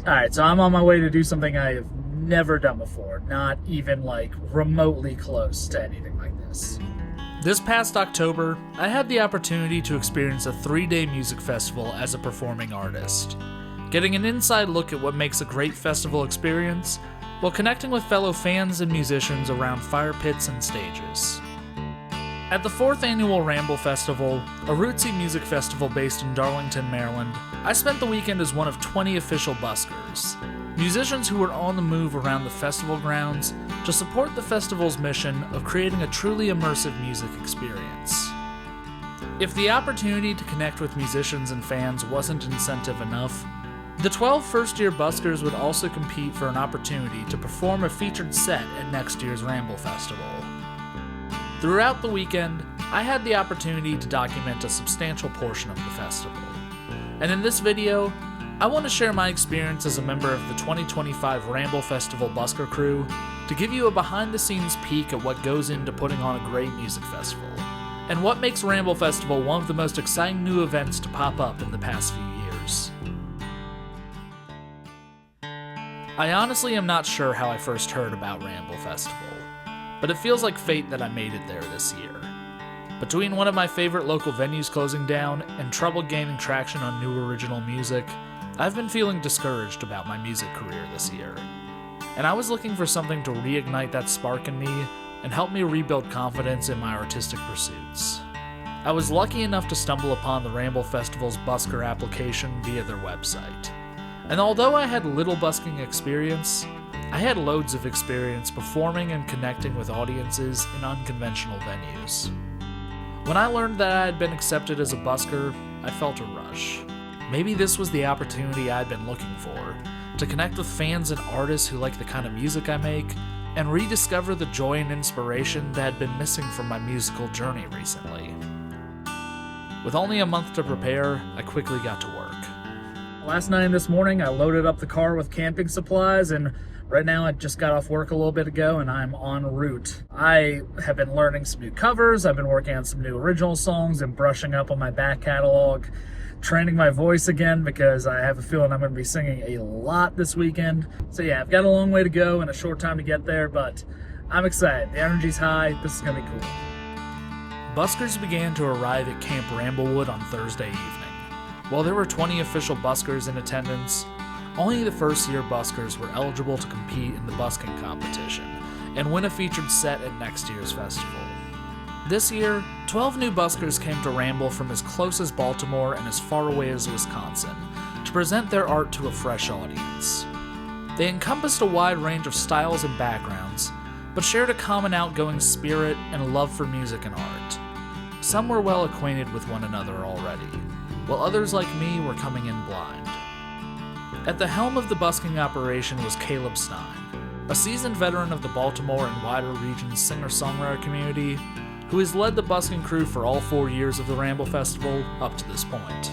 Alright, so I'm on my way to do something I have never done before. Not even, like, remotely close to anything like this. This past October, I had the opportunity to experience a 3-day music festival as a performing artist, getting an inside look at what makes a great festival experience, while connecting with fellow fans and musicians around fire pits and stages. At the 4th annual Ramble Festival, a rootsy music festival based in Darlington, Maryland, I spent the weekend as one of 20 official buskers, musicians who were on the move around the festival grounds to support the festival's mission of creating a truly immersive music experience. If the opportunity to connect with musicians and fans wasn't incentive enough, the 12 first-year buskers would also compete for an opportunity to perform a featured set at next year's Ramble Festival. Throughout the weekend, I had the opportunity to document a substantial portion of the festival. And in this video, I want to share my experience as a member of the 2025 Ramble Festival Busker Crew to give you a behind-the-scenes peek at what goes into putting on a great music festival, and what makes Ramble Festival one of the most exciting new events to pop up in the past few years. I honestly am not sure how I first heard about Ramble Festival, but it feels like fate that I made it there this year. Between one of my favorite local venues closing down and trouble gaining traction on new original music, I've been feeling discouraged about my music career this year. And I was looking for something to reignite that spark in me and help me rebuild confidence in my artistic pursuits. I was lucky enough to stumble upon the Ramble Festival's busker application via their website. And although I had little busking experience, I had loads of experience performing and connecting with audiences in unconventional venues. When I learned that I had been accepted as a busker, I felt a rush. Maybe this was the opportunity I'd been looking for, to connect with fans and artists who like the kind of music I make, and rediscover the joy and inspiration that had been missing from my musical journey recently. With only a month to prepare, I quickly got to work. Last night and this morning, I loaded up the car with camping supplies, and right now I just got off work a little bit ago and I'm en route. I have been learning some new covers, I've been working on some new original songs and brushing up on my back catalog, training my voice again because I have a feeling I'm going to be singing a lot this weekend. So yeah, I've got a long way to go and a short time to get there, but I'm excited. The energy's high, this is going to be cool. Buskers began to arrive at Camp Ramblewood on Thursday evening. While there were 20 official buskers in attendance, only the first-year buskers were eligible to compete in the busking competition and win a featured set at next year's festival. This year, 12 new buskers came to Ramble from as close as Baltimore and as far away as Wisconsin to present their art to a fresh audience. They encompassed a wide range of styles and backgrounds, but shared a common outgoing spirit and a love for music and art. Some were well acquainted with one another already, while others like me were coming in blind. At the helm of the busking operation was Caleb Stine, a seasoned veteran of the Baltimore and wider region's singer-songwriter community, who has led the busking crew for all 4 years of the Ramble Festival up to this point.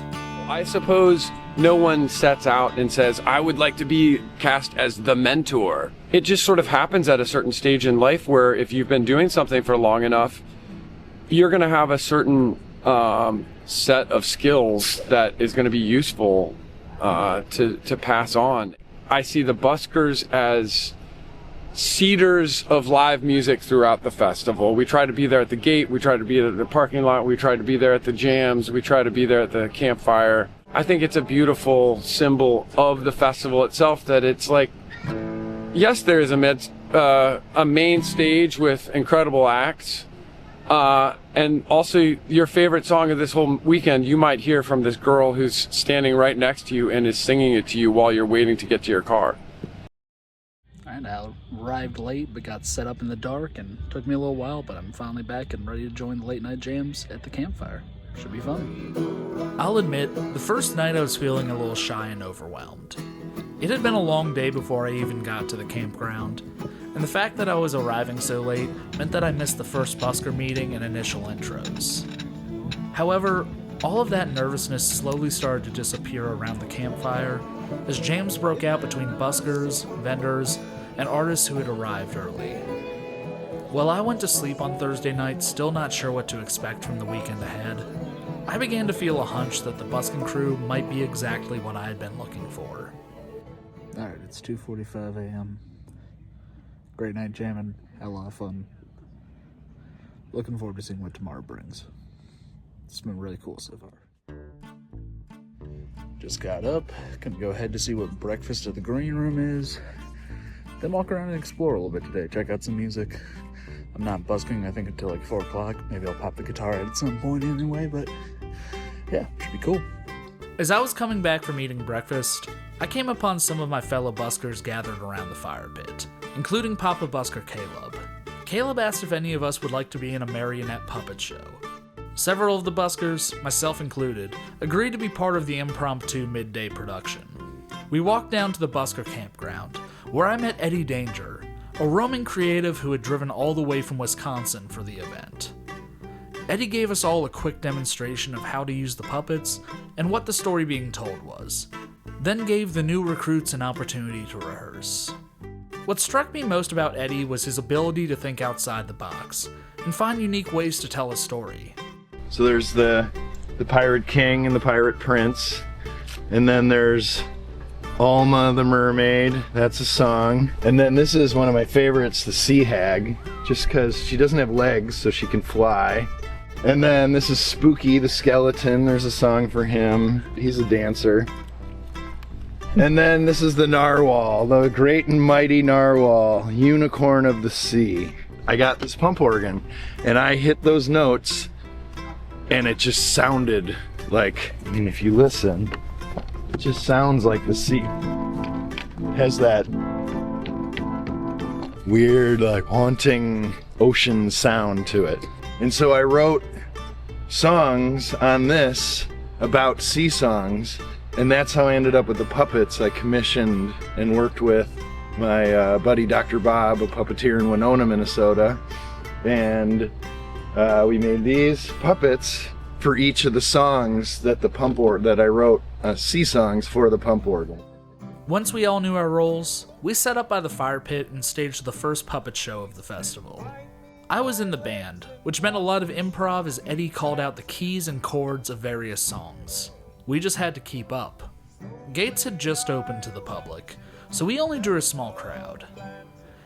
I suppose no one sets out and says, I would like to be cast as the mentor. It just sort of happens at a certain stage in life where if you've been doing something for long enough, you're going to have a certain set of skills that is going to be useful to pass on. I see the buskers as seeders of live music throughout the festival. We try to be there at the gate, we try to be at the parking lot, we try to be there at the jams, we try to be there at the campfire. I think it's a beautiful symbol of the festival itself that it's like, yes, there is a main stage with incredible acts, and also your favorite song of this whole weekend you might hear from this girl who's standing right next to you and is singing it to you while you're waiting to get to your car. And I arrived late but got set up in the dark and took me a little while, but I'm finally back and ready to join the late night jams at the campfire. Should be fun. I'll admit, the first night I was feeling a little shy and overwhelmed. It had been a long day before I even got to the campground, and the fact that I was arriving so late meant that I missed the first busker meeting and initial intros. However, all of that nervousness slowly started to disappear around the campfire as jams broke out between buskers, vendors, and artists who had arrived early. While I went to sleep on Thursday night, still not sure what to expect from the weekend ahead, I began to feel a hunch that the busking crew might be exactly what I had been looking for. Alright, it's 2:45 a.m. Great night jamming, had a lot of fun. Looking forward to seeing what tomorrow brings. It's been really cool so far. Just got up, gonna go ahead to see what breakfast at the green room is. Then walk around and explore a little bit today, check out some music. I'm not busking, I think, until like 4 o'clock. Maybe I'll pop the guitar out at some point anyway, but yeah, should be cool. As I was coming back from eating breakfast, I came upon some of my fellow buskers gathered around the fire pit, including Papa Busker Caleb. Caleb asked if any of us would like to be in a Marionette puppet show. Several of the buskers, myself included, agreed to be part of the impromptu midday production. We walked down to the Busker campground, where I met Eddie Danger, a roaming creative who had driven all the way from Wisconsin for the event. Eddie gave us all a quick demonstration of how to use the puppets and what the story being told was, then gave the new recruits an opportunity to rehearse. What struck me most about Eddie was his ability to think outside the box and find unique ways to tell a story. So there's the Pirate King and the Pirate Prince, and then there's Alma the Mermaid, that's a song. And then this is one of my favorites, the Sea Hag, just because she doesn't have legs so she can fly. And then this is Spooky the Skeleton, there's a song for him, he's a dancer. And then this is the Narwhal, the great and mighty Narwhal, unicorn of the sea. I got this pump organ and I hit those notes and it just sounded like, I mean, if you listen, it just sounds like the sea. It has that weird, like, haunting ocean sound to it. And so I wrote songs on this about sea songs, and that's how I ended up with the puppets. I commissioned and worked with my buddy Dr. Bob, a puppeteer in Winona, Minnesota, and we made these puppets for each of the songs that that I wrote, sea songs for the pump organ. Once we all knew our roles, we set up by the fire pit and staged the first puppet show of the festival. I was in the band, which meant a lot of improv as Eddie called out the keys and chords of various songs. We just had to keep up. Gates had just opened to the public, so we only drew a small crowd.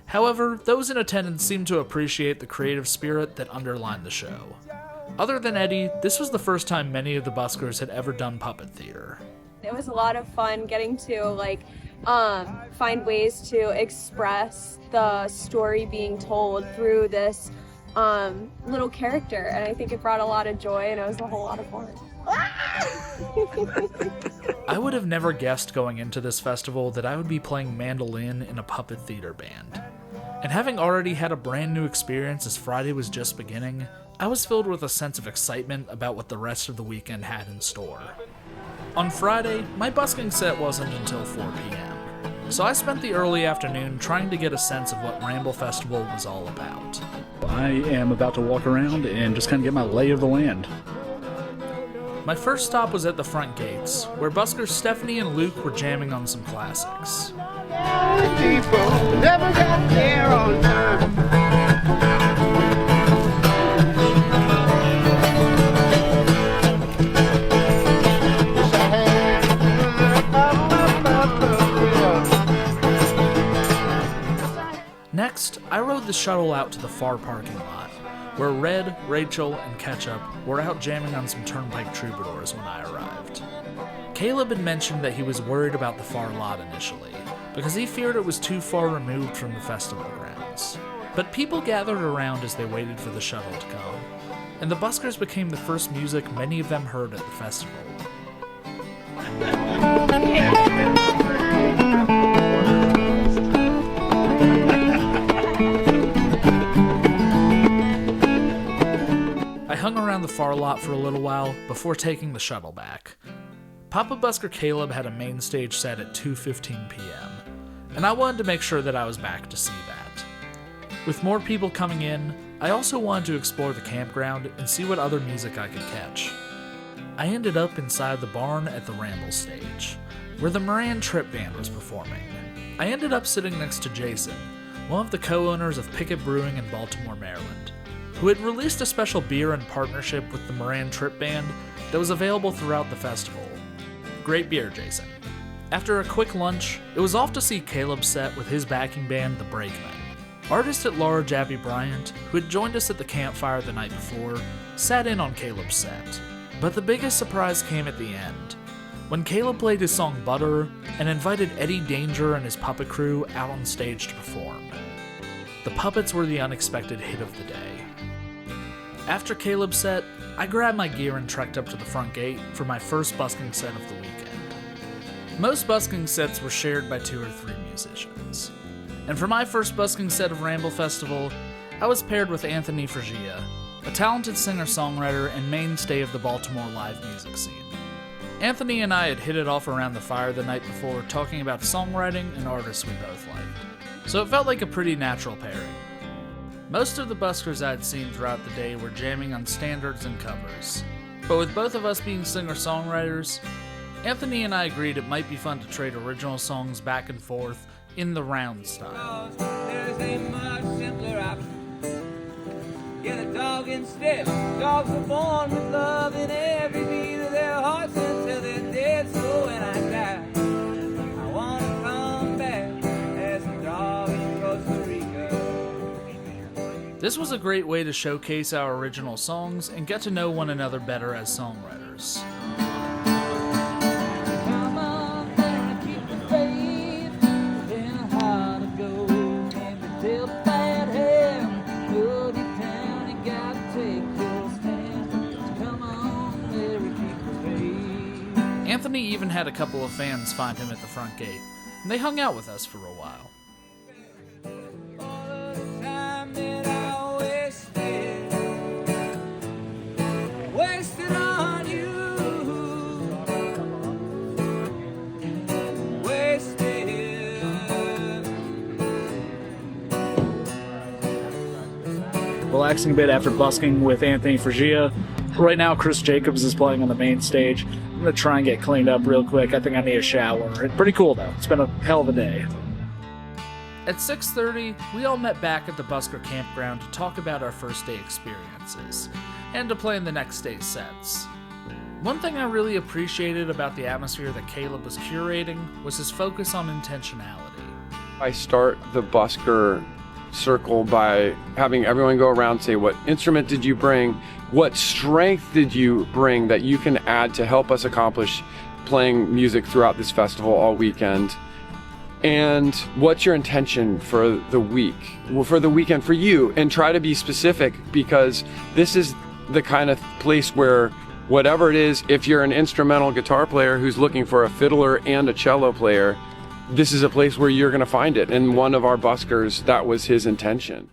However, those in attendance seemed to appreciate the creative spirit that underlined the show. Other than Eddie, this was the first time many of the buskers had ever done puppet theater. It was a lot of fun getting to find ways to express the story being told through this little character, and I think it brought a lot of joy and it was a whole lot of fun. I would have never guessed going into this festival that I would be playing mandolin in a puppet theater band. And having already had a brand new experience as Friday was just beginning, I was filled with a sense of excitement about what the rest of the weekend had in store. On Friday, my busking set wasn't until 4 p.m., so I spent the early afternoon trying to get a sense of what Ramble Festival was all about. I am about to walk around and just kind of get my lay of the land. My first stop was at the front gates, where buskers Stephanie and Luke were jamming on some classics. People never got there on time. Next, I rode the shuttle out to the far parking lot, where Red, Rachel, and Ketchup were out jamming on some Turnpike Troubadours when I arrived. Caleb had mentioned that he was worried about the far lot initially, because he feared it was too far removed from the festival grounds. But people gathered around as they waited for the shuttle to come, and the Buskers became the first music many of them heard at the festival. I hung around the far lot for a little while before taking the shuttle back. Papa Busker Caleb had a main stage set at 2:15 p.m., and I wanted to make sure that I was back to see that. With more people coming in, I also wanted to explore the campground and see what other music I could catch. I ended up inside the barn at the Ramble stage, where the Moran Tripp band was performing. I ended up sitting next to Jason, one of the co-owners of Pickett Brewing in Baltimore, Maryland, who had released a special beer in partnership with the Moran Tripp band that was available throughout the festival. Great beer, Jason. After a quick lunch, it was off to see Caleb's set with his backing band, the Brakemen. Artist at large Abby Bryant, who had joined us at the Campfire the night before, sat in on Caleb's set. But the biggest surprise came at the end, when Caleb played his song Butter and invited Eddie Danger and his puppet crew out on stage to perform. The puppets were the unexpected hit of the day. After Caleb's set, I grabbed my gear and trekked up to the front gate for my first busking set of the weekend. Most busking sets were shared by 2 or 3 musicians. And for my first busking set of Ramble Festival, I was paired with Anthony Frijia, a talented singer-songwriter and mainstay of the Baltimore live music scene. Anthony and I had hit it off around the fire the night before, talking about songwriting and artists we both liked, so it felt like a pretty natural pairing. Most of the buskers I'd seen throughout the day were jamming on standards and covers, but with both of us being singer-songwriters, Anthony and I agreed it might be fun to trade original songs back and forth in the round style. There's a much simpler option. Get a dog instead. Dogs are born with love in every beat of their hearts until they're dead. So when I die, I want to come back as a dog in Costa Rica. This was a great way to showcase our original songs and get to know one another better as songwriters. Anthony even had a couple of fans find him at the front gate, and they hung out with us for a while. Relaxing a bit after busking with Anthony Frijia. Right now, Chris Jacobs is playing on the main stage. I'm going to try and get cleaned up real quick. I think I need a shower. It's pretty cool, though. It's been a hell of a day. At 6:30, we all met back at the Busker campground to talk about our first day experiences, and to plan the next day's sets. One thing I really appreciated about the atmosphere that Caleb was curating was his focus on intentionality. I start the busker circle by having everyone go around and say, what instrument did you bring? What strength did you bring that you can add to help us accomplish playing music throughout this festival all weekend? And what's your intention for the week, for the weekend for you? And try to be specific, because this is the kind of place where whatever it is, if you're an instrumental guitar player who's looking for a fiddler and a cello player, this is a place where you're going to find it. And one of our buskers, that was his intention.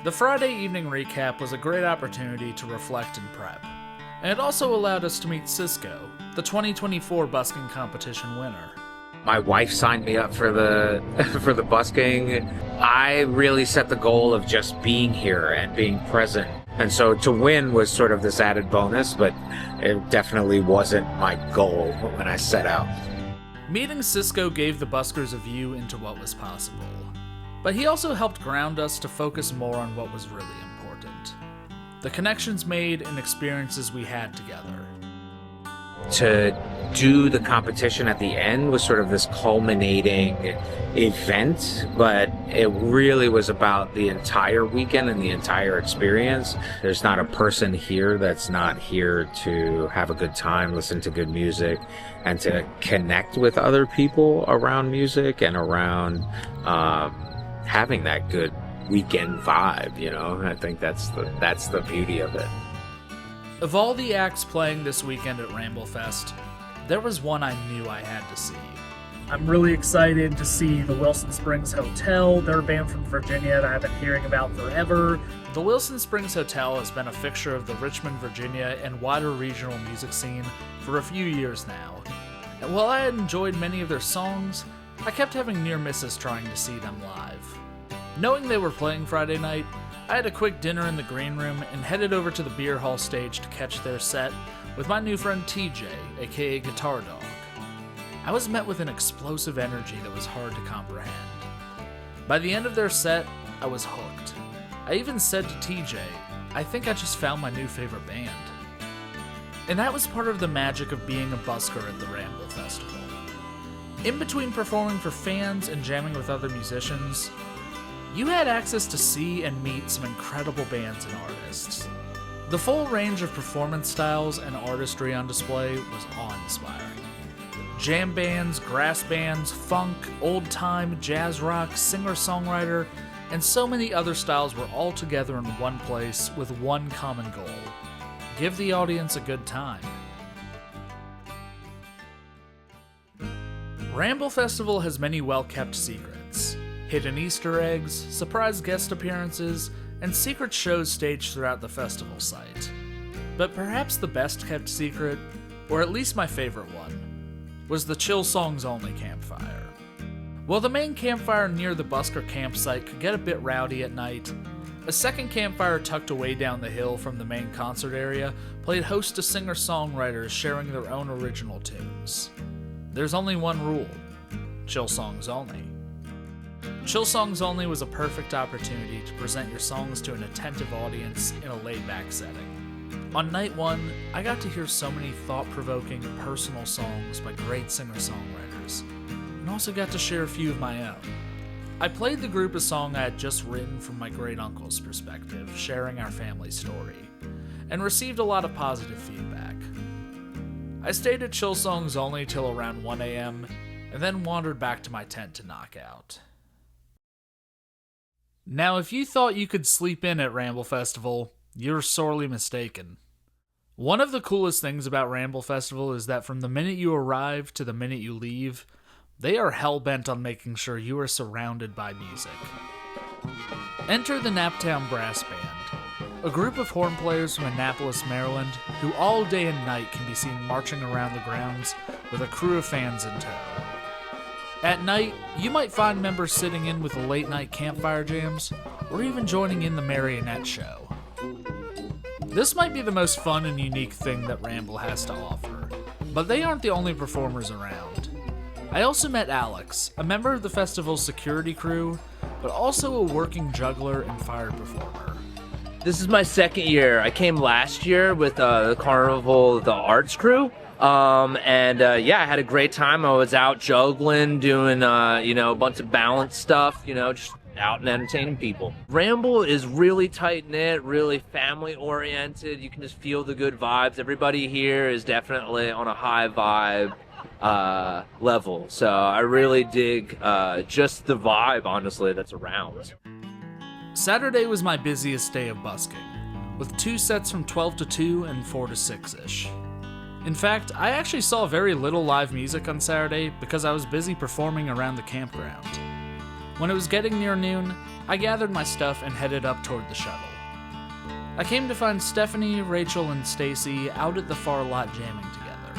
The Friday evening recap was a great opportunity to reflect and prep. And it also allowed us to meet Cisco, the 2024 busking competition winner. My wife signed me up for the for the busking. I really set the goal of just being here and being present. And so to win was sort of this added bonus, but it definitely wasn't my goal when I set out. Meeting Cisco gave the buskers a view into what was possible, but he also helped ground us to focus more on what was really important: the connections made and experiences we had together. To do the competition at the end was sort of this culminating event, but it really was about the entire weekend and the entire experience. There's not a person here that's not here to have a good time, listen to good music, and to connect with other people around music and around having that good weekend vibe, you know? I think that's the beauty of it. Of all the acts playing this weekend at Ramble Fest, there was one I knew I had to see. I'm really excited to see the Wilson Springs Hotel. They're a band from Virginia that I've been hearing about forever. The Wilson Springs Hotel has been a fixture of the Richmond, Virginia, and wider regional music scene for a few years now. And while I had enjoyed many of their songs, I kept having near misses trying to see them live. Knowing they were playing Friday night, I had a quick dinner in the green room and headed over to the beer hall stage to catch their set with my new friend TJ, aka Guitar Dog. I was met with an explosive energy that was hard to comprehend. By the end of their set, I was hooked. I even said to TJ, I think I just found my new favorite band. And that was part of the magic of being a busker at the Ramble Festival. In between performing for fans and jamming with other musicians, you had access to see and meet some incredible bands and artists. The full range of performance styles and artistry on display was awe-inspiring. Jam bands, grass bands, funk, old-time, jazz rock, singer-songwriter, and so many other styles were all together in one place with one common goal: give the audience a good time. Ramble Festival has many well-kept secrets, hidden Easter eggs, surprise guest appearances, and secret shows staged throughout the festival site. But perhaps the best-kept secret, or at least my favorite one, was the Chill Songs Only campfire. While the main campfire near the Busker campsite could get a bit rowdy at night, a second campfire tucked away down the hill from the main concert area played host to singer-songwriters sharing their own original tunes. There's only one rule: chill songs only. Chill Songs Only was a perfect opportunity to present your songs to an attentive audience in a laid-back setting. On night one, I got to hear so many thought-provoking, personal songs by great singer-songwriters, and also got to share a few of my own. I played the group a song I had just written from my great-uncle's perspective, sharing our family story, and received a lot of positive feedback. I stayed at Chill Songs Only till around 1 a.m., and then wandered back to my tent to knock out. Now, if you thought you could sleep in at Ramble Festival, you're sorely mistaken. One of the coolest things about Ramble Festival is that from the minute you arrive to the minute you leave, they are hell-bent on making sure you are surrounded by music. Enter the Naptown Brass Band, a group of horn players from Annapolis, Maryland, who all day and night can be seen marching around the grounds with a crew of fans in tow. At night, you might find members sitting in with the late-night campfire jams, or even joining in the Marionette show. This might be the most fun and unique thing that Ramble has to offer, but they aren't the only performers around. I also met Alex, a member of the festival's security crew, but also a working juggler and fire performer. This is my second year. I came last year with the Carnival, the arts crew. I had a great time. I was out juggling, doing, a bunch of balance stuff, just out and entertaining people. Ramble is really tight-knit, really family-oriented. You can just feel the good vibes. Everybody here is definitely on a high vibe level. So I really dig just the vibe, honestly, that's around. Saturday was my busiest day of busking, with 2 sets from 12 to 2 and 4 to 6-ish. In fact, I actually saw very little live music on Saturday because I was busy performing around the campground. When it was getting near noon, I gathered my stuff and headed up toward the shuttle. I came to find Stephanie, Rachel, and Stacy out at the far lot jamming together.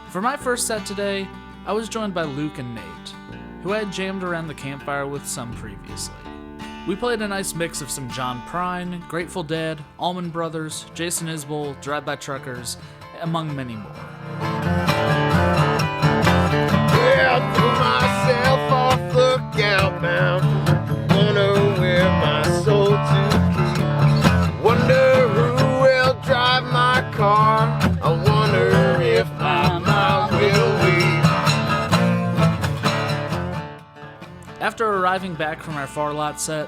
For my first set today, I was joined by Luke and Nate, who I had jammed around the campfire with some previously. We played a nice mix of some John Prine, Grateful Dead, Allman Brothers, Jason Isbell, Drive-By Truckers, among many more. Well, threw myself off lookout bound, wonder where my soul to keep. Wonder who will drive my car. I wonder if I will leave. After arriving back from our far lot set,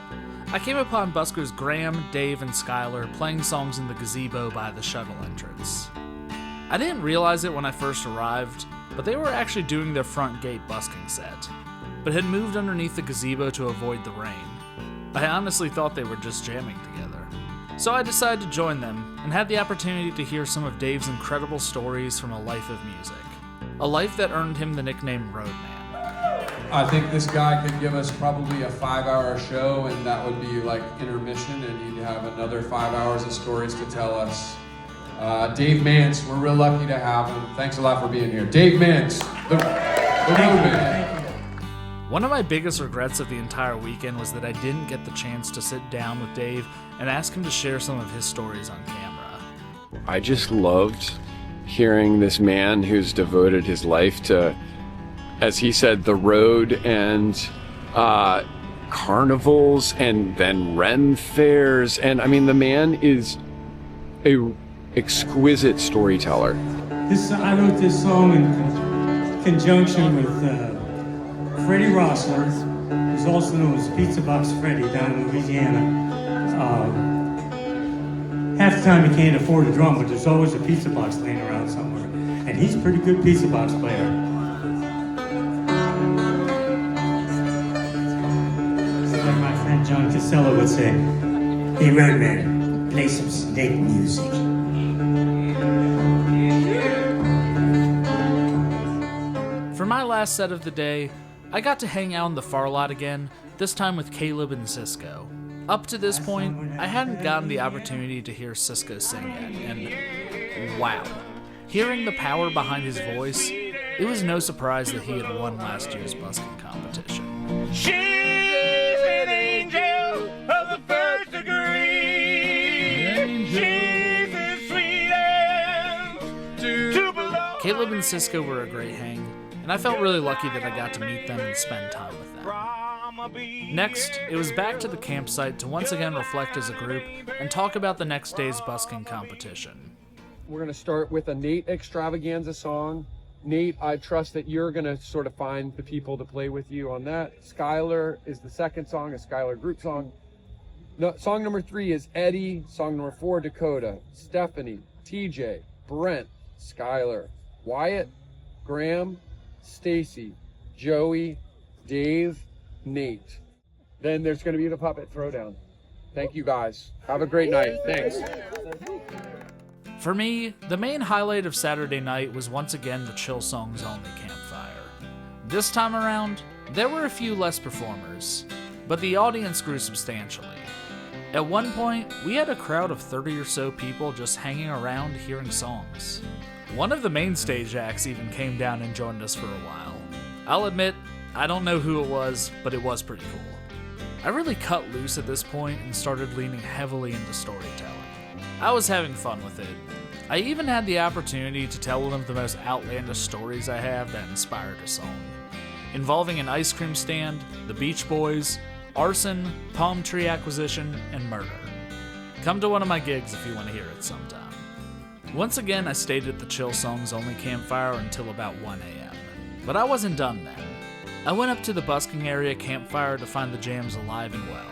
I came upon Buskers Graham, Dave, and Skylar playing songs in the gazebo by the shuttle entrance. I didn't realize it when I first arrived, but they were actually doing their front gate busking set, but had moved underneath the gazebo to avoid the rain. I honestly thought they were just jamming together. So I decided to join them, and had the opportunity to hear some of Dave's incredible stories from a life of music. A life that earned him the nickname Roadman. I think this guy could give us probably a 5-hour show, and that would be like intermission, and he'd have another 5 hours of stories to tell us. Dave Mantz, we're real lucky to have him. Thanks a lot for being here. Dave Mantz, the Roadman. One of my biggest regrets of the entire weekend was that I didn't get the chance to sit down with Dave and ask him to share some of his stories on camera. I just loved hearing this man who's devoted his life to, as he said, the road and carnivals and then Ren fairs. And I mean, the man is a exquisite storyteller. I wrote this song in conjunction with Freddie Rossler, who's also known as Pizza Box Freddie down in Louisiana. Half the time he can't afford a drum, but there's always a pizza box laying around somewhere. And he's a pretty good pizza box player. Like my friend John Casella would say, "Hey Roadman, play some snake music." For my last set of the day, I got to hang out in the far lot again, this time with Caleb and Cisco. Up to this point, I hadn't gotten the opportunity to hear Cisco sing yet, and wow. Hearing the power behind his voice, it was no surprise that he had won last year's busking competition. She's an angel of the first degree. She's as sweet as to belong. Caleb and Cisco were a great hang, and I felt really lucky that I got to meet them and spend time with them. Next, it was back to the campsite to once again reflect as a group and talk about the next day's busking competition. We're going to start with a Nate extravaganza song. Nate, I trust that you're going to sort of find the people to play with you on that. Skylar is the second song, a Skylar group song. No, song number 3 is Eddie. Song number 4, Dakota, Stephanie, TJ, Brent, Skylar, Wyatt, Graham, Stacy, Joey, Dave, Nate. Then there's going to be the puppet throwdown. Thank you guys. Have a great night. Thanks. For me, the main highlight of Saturday night was once again the Chill Songs Only Campfire. This time around, there were a few less performers, but the audience grew substantially. At one point, we had a crowd of 30 or so people just hanging around hearing songs. One of the main stage acts even came down and joined us for a while. I'll admit, I don't know who it was, but it was pretty cool. I really cut loose at this point and started leaning heavily into storytelling. I was having fun with it. I even had the opportunity to tell one of the most outlandish stories I have that inspired a song, involving an ice cream stand, the Beach Boys, arson, palm tree acquisition, and murder. Come to one of my gigs if you want to hear it sometime. Once again, I stayed at the Chill Songs Only Campfire until about 1 a.m., but I wasn't done then. I went up to the busking area campfire to find the jams alive and well,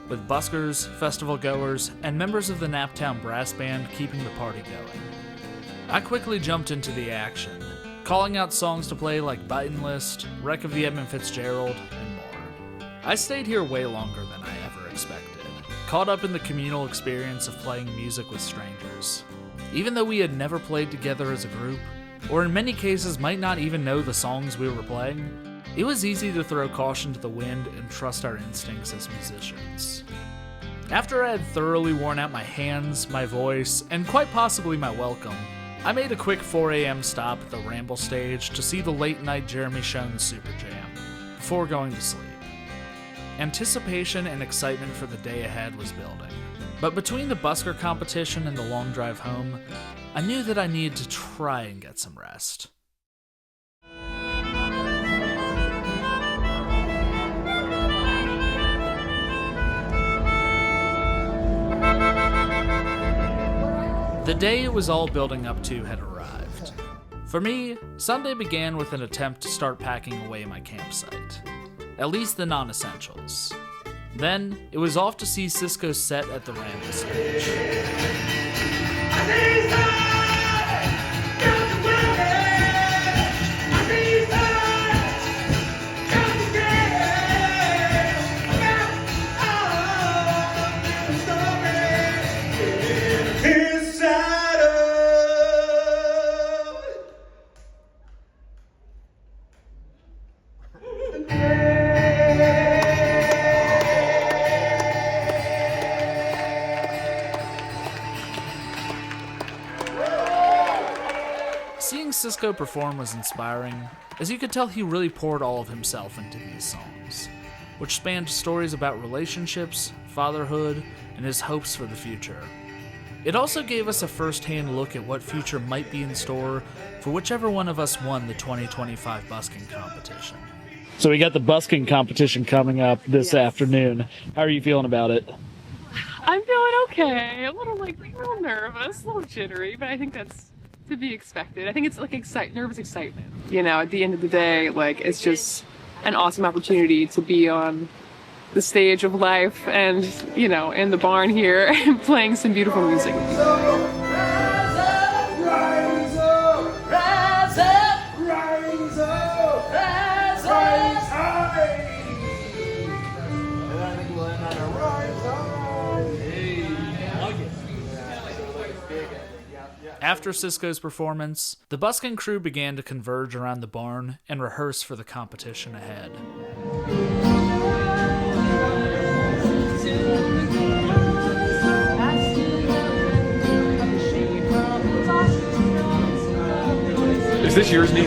with buskers, festival goers, and members of the Naptown brass band keeping the party going. I quickly jumped into the action, calling out songs to play like Bitin' List, Wreck of the Edmund Fitzgerald, and more. I stayed here way longer than I ever expected, caught up in the communal experience of playing music with strangers. Even though we had never played together as a group, or in many cases might not even know the songs we were playing, it was easy to throw caution to the wind and trust our instincts as musicians. After I had thoroughly worn out my hands, my voice, and quite possibly my welcome, I made a quick 4 a.m. stop at the Ramble stage to see the late-night Jeremy Schoen Super Jam, before going to sleep. Anticipation and excitement for the day ahead was building, but between the busker competition and the long drive home, I knew that I needed to try and get some rest. The day it was all building up to had arrived. For me, Sunday began with an attempt to start packing away my campsite. At least the non-essentials. Then, it was off to see Cisco's set at the Ramble stage. Seeing Cisco perform was inspiring, as you could tell he really poured all of himself into these songs, which spanned stories about relationships, fatherhood, and his hopes for the future. It also gave us a first-hand look at what future might be in store for whichever one of us won the 2025 busking competition. So we got the busking competition coming up this afternoon. How are you feeling about it? I'm feeling okay. A little nervous, a little jittery, but I think that's to be expected. I think it's like nervous excitement. You know, at the end of the day, like it's just an awesome opportunity to be on the stage of life and, you know, in the barn here and playing some beautiful music. Rise up, rise up, rise up, rise up, rise high. And I think we'll end on a rise high. Hey, I like it. After Cisco's performance, the Busking crew began to converge around the barn and rehearse for the competition ahead. Is this yours, Nick?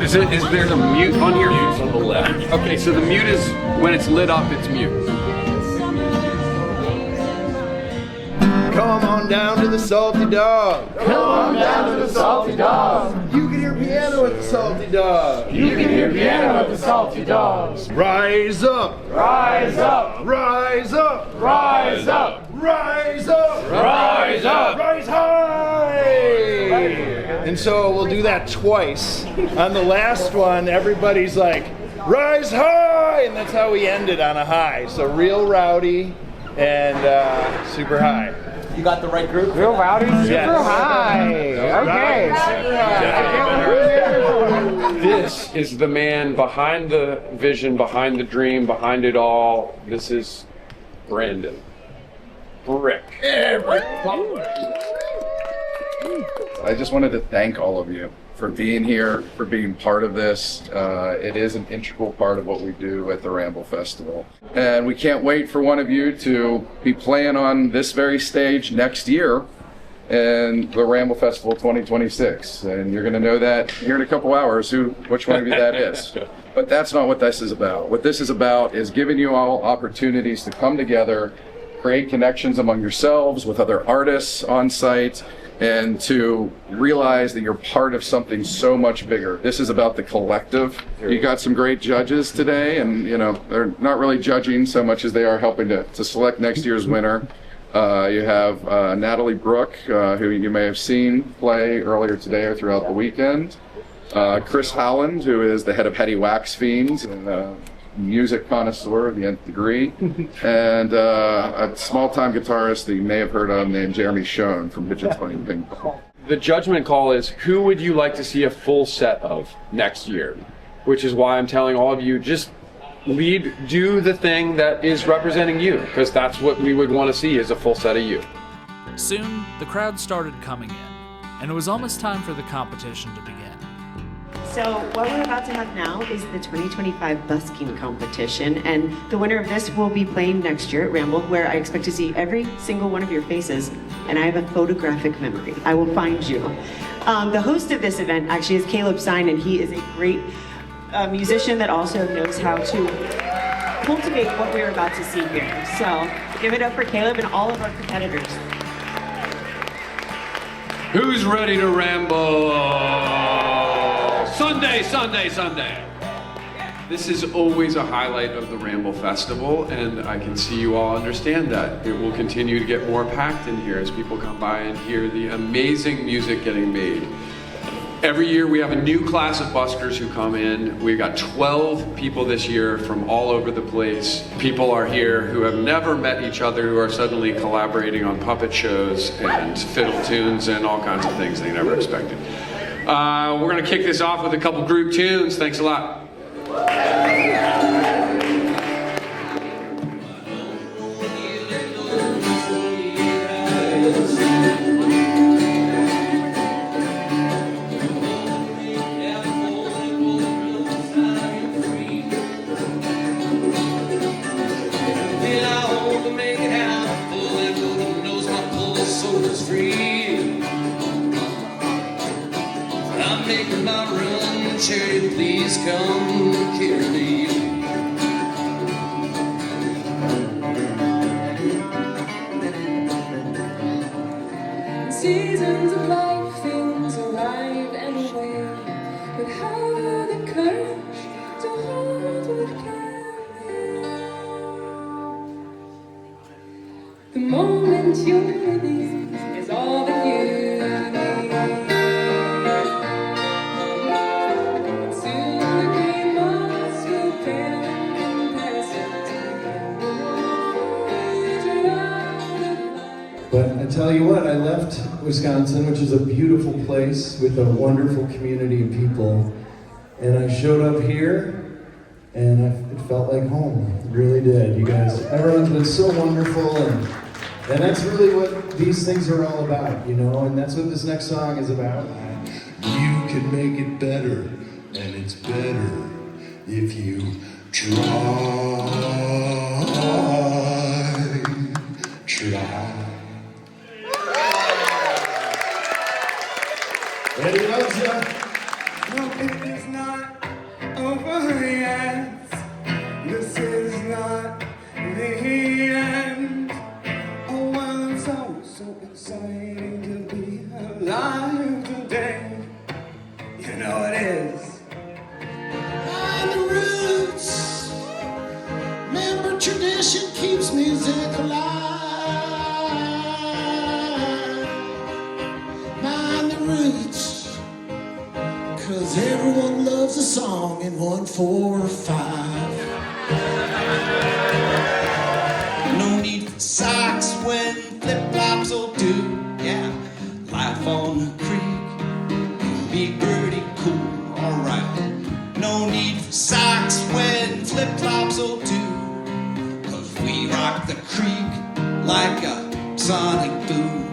Is there a mute on here? Mute's on the left. Okay, so the mute is, when it's lit up, it's mute. Come on down to the Salty Dog. Come on down to the Salty Dog. You can hear piano at the Salty Dog. You can hear piano at the Salty Dogs. Rise up. Rise up. Rise up. Rise up. Rise up. Rise up. Rise high. And so we'll do that twice. On the last one, everybody's like, rise high! And that's how we ended, on a high. So real rowdy and super high. You got the right group? Real rowdy, super high. Okay. This is the man behind the vision, behind the dream, behind it all. This is Brandon. Brick. I just wanted to thank all of you for being here, for being part of this. It is an integral part of what we do at the Ramble Festival. And we can't wait for one of you to be playing on this very stage next year in the Ramble Festival 2026. And you're going to know that here in a couple hours which one of you that is. But that's not what this is about. What this is about is giving you all opportunities to come together, create connections among yourselves with other artists on site, and to realize that you're part of something so much bigger. This is about the collective. You got some great judges today, and you know they're not really judging so much as they are helping to select next year's winner. You have Natalie Brooke, who you may have seen play earlier today or throughout the weekend. Chris Howland, who is the head of Heady Wax Fiends and music connoisseur of the nth degree, and a small-time guitarist that you may have heard of named Jeremy Schoen from Pigeons Playing Ping Pong. The judgment call is, who would you like to see a full set of next year? Which is why I'm telling all of you, just do the thing that is representing you, because that's what we would want to see, is a full set of you. Soon, the crowd started coming in, and it was almost time for the competition to begin. So what we're about to have now is the 2025 Busking competition, and the winner of this will be playing next year at Ramble, where I expect to see every single one of your faces, and I have a photographic memory. I will find you. The host of this event actually is Caleb Stine, and he is a great musician that also knows how to cultivate what we're about to see here. So give it up for Caleb and all of our competitors. Who's ready to ramble? Sunday, Sunday, Sunday. This is always a highlight of the Ramble Festival, and I can see you all understand that. It will continue to get more packed in here as people come by and hear the amazing music getting made. Every year we have a new class of buskers who come in. We've got 12 people this year from all over the place. People are here who have never met each other, who are suddenly collaborating on puppet shows and fiddle tunes and all kinds of things they never expected. We're going to kick this off with a couple group tunes. Thanks a lot. Cherry, please come carry me. Seasons of life, things arrive anyway, but have the courage to hold what can be. The moment you're ready is all that you need. Soon the green moss But I tell you what, I left Wisconsin, which is a beautiful place with a wonderful community of people, and I showed up here, and it felt like home. It really did. You guys, everyone's been so wonderful, and that's really what these things are all about, you know, and that's what this next song is about. You can make it better, and it's better if you try. Eddie loves ya. No, it is not over yet. This is not the end. Oh, well, it's always so exciting to be alive today. You know it is. And the roots. Remember, tradition keeps music alive. Mind the roots. 'Cause everyone loves a song in 1, 4, or 5. No need for socks when flip-flops will do. Yeah, life on the creek can be pretty cool. Alright. No need for socks when flip-flops will do. 'Cause we rock the creek like a sonic boom.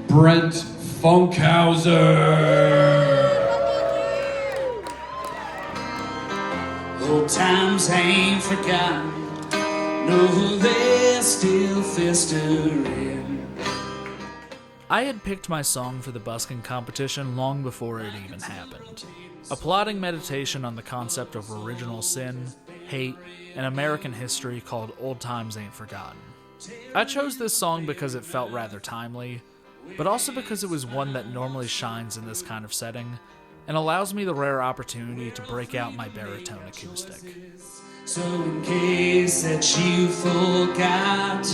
Brent Funkhauser. Old times ain't forgotten. No, they're still festering. I had picked my song for the busking competition long before it even happened. A plodding meditation on the concept of original sin, hate, and American history called Old Times Ain't Forgotten. I chose this song because it felt rather timely, but also because it was one that normally shines in this kind of setting and allows me the rare opportunity to break out my baritone acoustic. So in case that you forgot,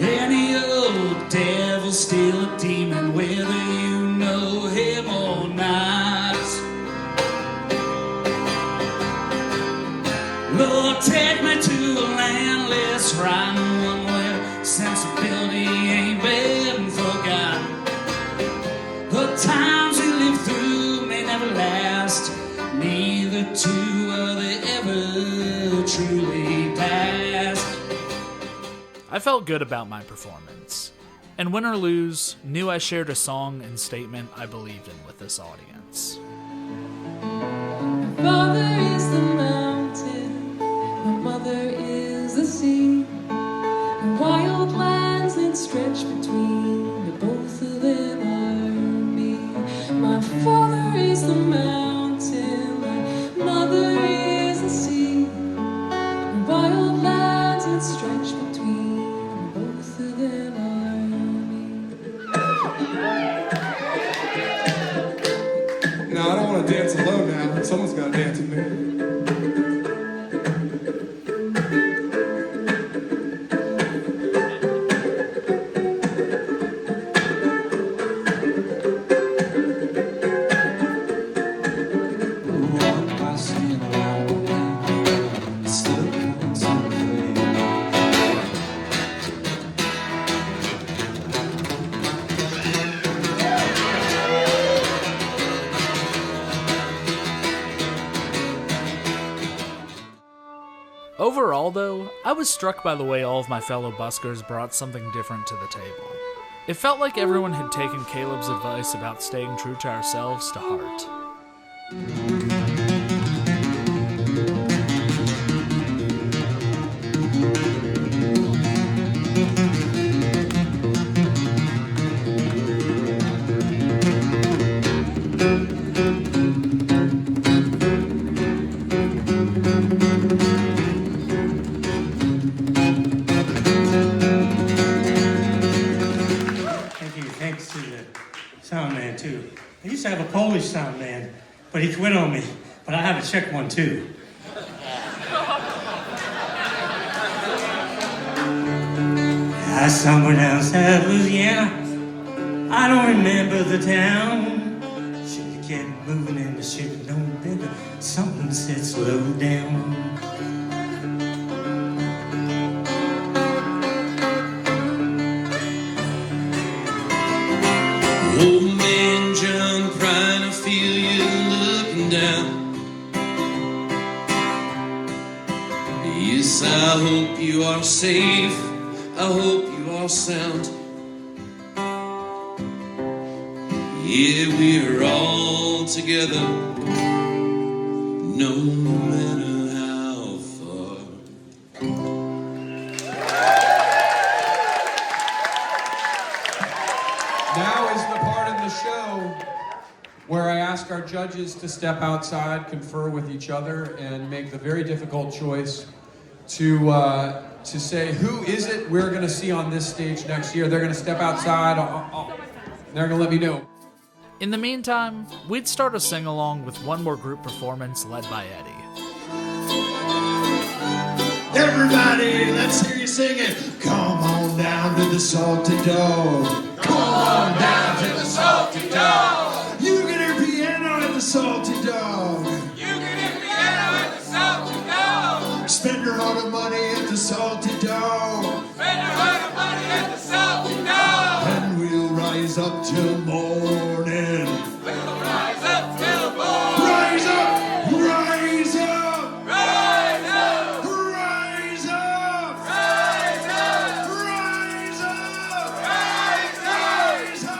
any old devil's still a demon, whether you know him or not. Lord, take me to a land less rotten, one where sensibility ain't been forgotten. The times we live through may never last, neither two are they ever truly past. I felt good about my performance, and win or lose, knew I shared a song and statement I believed in with this audience. My father is the mountain, my mother is the sea, and wild lands that stretch between, the both of them are me. My father is the mountain, my mother is the sea, and wild lands that stretch between, both of them are me. No, I don't want to dance alone now. Someone's got to dance with me. Overall, though, I was struck by the way all of my fellow buskers brought something different to the table. It felt like everyone had taken Caleb's advice about staying true to ourselves to heart. Thanks to the sound man too. I used to have a Polish sound man, but he quit on me. But I have a Czech one too. Somewhere down south Louisiana, I don't remember the town. Should have kept moving and the ship had known better. Something said slow down. Yes, I hope you are safe. I hope you are sound. Yeah, we're all together, no matter how far. Now is the part of the show where I ask our judges to step outside, confer with each other, and make the very difficult choice to say who is it we're going to see on this stage next year. They're going to step outside. They're going to let me know. In the meantime, we'd start a sing-along with one more group performance led by Eddie. Everybody, let's hear you singing. Come on down to the Salty Dog. Come on down to the Salty Dog. You can hear piano at the Salty Dog. You can hear piano at the Salty Dog. Spend your lot of money at the Salty Dog. Spend your lot of money at the Salty Dog. And we'll rise up till morning. We'll rise up till morning. Rise up, rise up, rise up, rise up, rise up, rise up, rise up.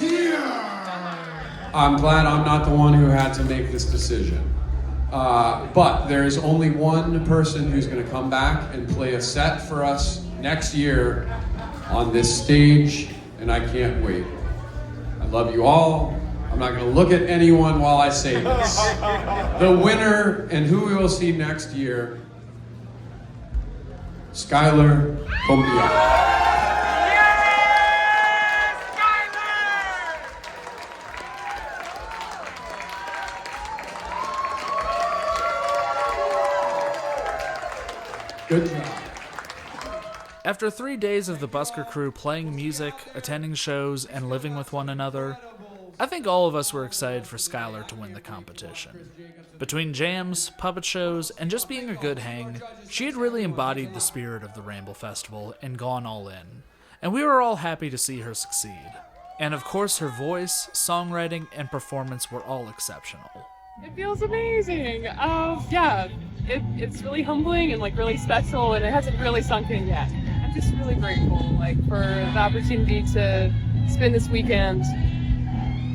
Yeah. I'm glad I'm not the one who had to make this decision. But there is only one person who's going to come back and play a set for us next year on this stage, and I can't wait. I love you all. I'm not going to look at anyone while I say this. The winner and who we will see next year, Skylar Kopia. Good job. After 3 days of the Busker Crew playing music, attending shows, and living with one another, I think all of us were excited for Skylar to win the competition. Between jams, puppet shows, and just being a good hang, she had really embodied the spirit of the Ramble Festival and gone all in, and we were all happy to see her succeed. And of course her voice, songwriting, and performance were all exceptional. It feels amazing. Yeah, it's really humbling and like really special, and it hasn't really sunk in yet. I'm just really grateful, like, for the opportunity to spend this weekend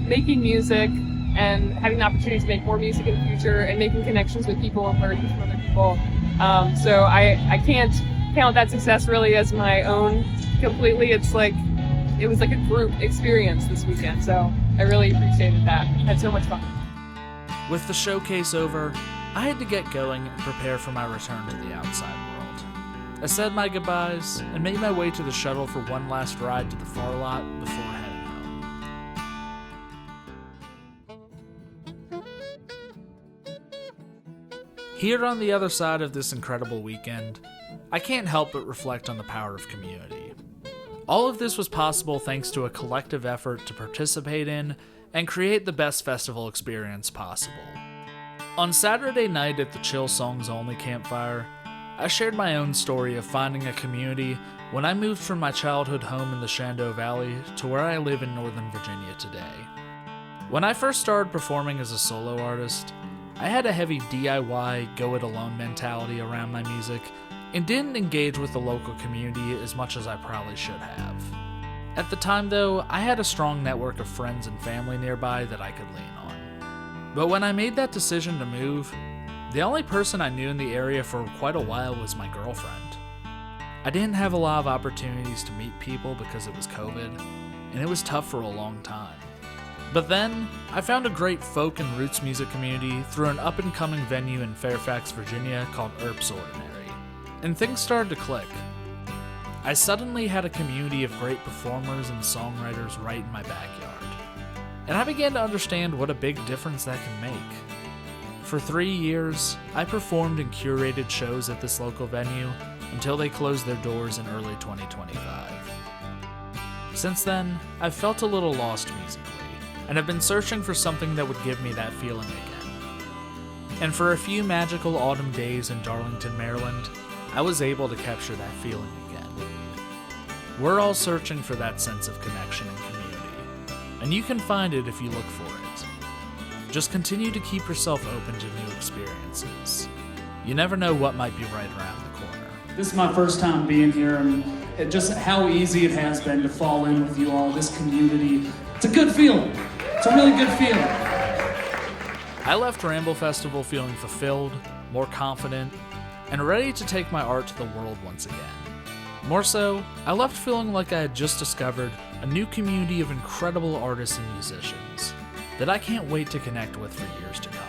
making music and having the opportunity to make more music in the future and making connections with people and learning from other people. So I can't count that success really as my own completely. It's like it was like a group experience this weekend, so I really appreciated that. I had so much fun. With the showcase over, I had to get going and prepare for my return to the outside world. I said my goodbyes and made my way to the shuttle for one last ride to the far lot before heading home. Here on the other side of this incredible weekend, I can't help but reflect on the power of community. All of this was possible thanks to a collective effort to participate in and create the best festival experience possible. On Saturday night at the Chill Songs Only Campfire, I shared my own story of finding a community when I moved from my childhood home in the Shenandoah Valley to where I live in Northern Virginia today. When I first started performing as a solo artist, I had a heavy DIY, go-it-alone mentality around my music and didn't engage with the local community as much as I probably should have. At the time, though, I had a strong network of friends and family nearby that I could lean on. But when I made that decision to move, the only person I knew in the area for quite a while was my girlfriend. I didn't have a lot of opportunities to meet people because it was COVID, and it was tough for a long time. But then, I found a great folk and roots music community through an up-and-coming venue in Fairfax, Virginia called Earp's Ordinary, and things started to click. I suddenly had a community of great performers and songwriters right in my backyard, and I began to understand what a big difference that can make. For 3 years, I performed and curated shows at this local venue until they closed their doors in early 2025. Since then, I've felt a little lost musically, and have been searching for something that would give me that feeling again. And for a few magical autumn days in Darlington, Maryland, I was able to capture that feeling again. We're all searching for that sense of connection and community, and you can find it if you look for it. just continue to keep yourself open to new experiences. You never know what might be right around the corner. This is my first time being here, and just how easy it has been to fall in with you all, this community. It's a good feeling. It's a really good feeling. I left Ramble Festival feeling fulfilled, more confident, and ready to take my art to the world once again. More so, I left feeling like I had just discovered a new community of incredible artists and musicians that I can't wait to connect with for years to come.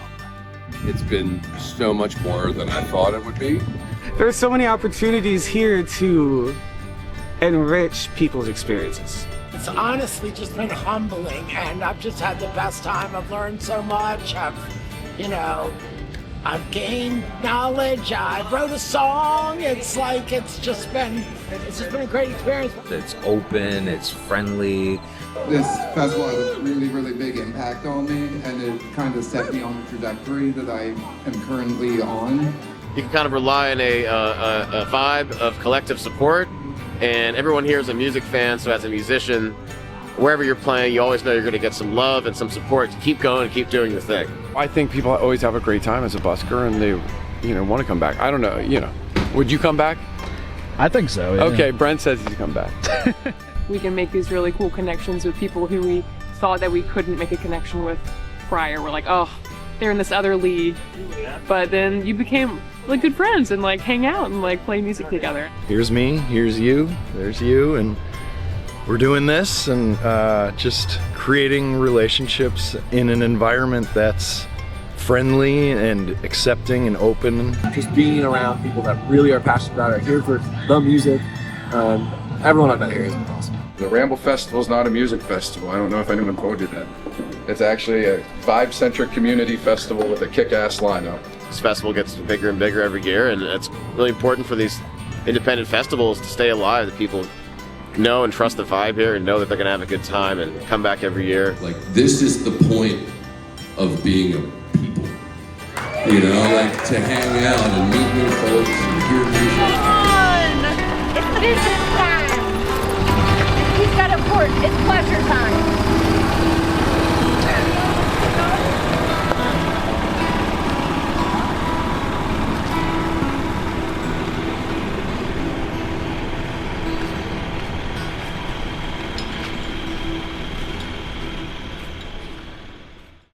It's been so much more than I thought it would be. There's so many opportunities here to enrich people's experiences. It's honestly just been humbling, and I've just had the best time. I've learned so much. I've gained knowledge. I wrote a song. It's just been a great experience. It's open, it's friendly. This festival had a really, really big impact on me, and it kind of set me on the trajectory that I am currently on. You can kind of rely on a vibe of collective support, and everyone here is a music fan, so as a musician, wherever you're playing, you always know you're going to get some love and some support to keep going and keep doing your thing. I think people always have a great time as a busker, and they, want to come back. I don't know, Would you come back? I think so, yeah. Okay, Brent says he'd come back. We can make these really cool connections with people who we thought that we couldn't make a connection with prior. We're like, oh, they're in this other league. But then you became like good friends and like hang out and like play music together. Here's me, here's you, there's you, and we're doing this and just creating relationships in an environment that's friendly and accepting and open. Just being around people that really are passionate about it, are here for the music. Everyone I've met here has been awesome. The Ramble Festival is not a music festival. I don't know if anyone told you that. It's actually a vibe-centric community festival with a kick-ass lineup. This festival gets bigger and bigger every year, and it's really important for these independent festivals to stay alive, that people know and trust the vibe here and know that they're going to have a good time and come back every year. Like, this is the point of being a people. To hang out and meet new folks and hear music. Come on! It's business time! He's got a port. It's pleasure time.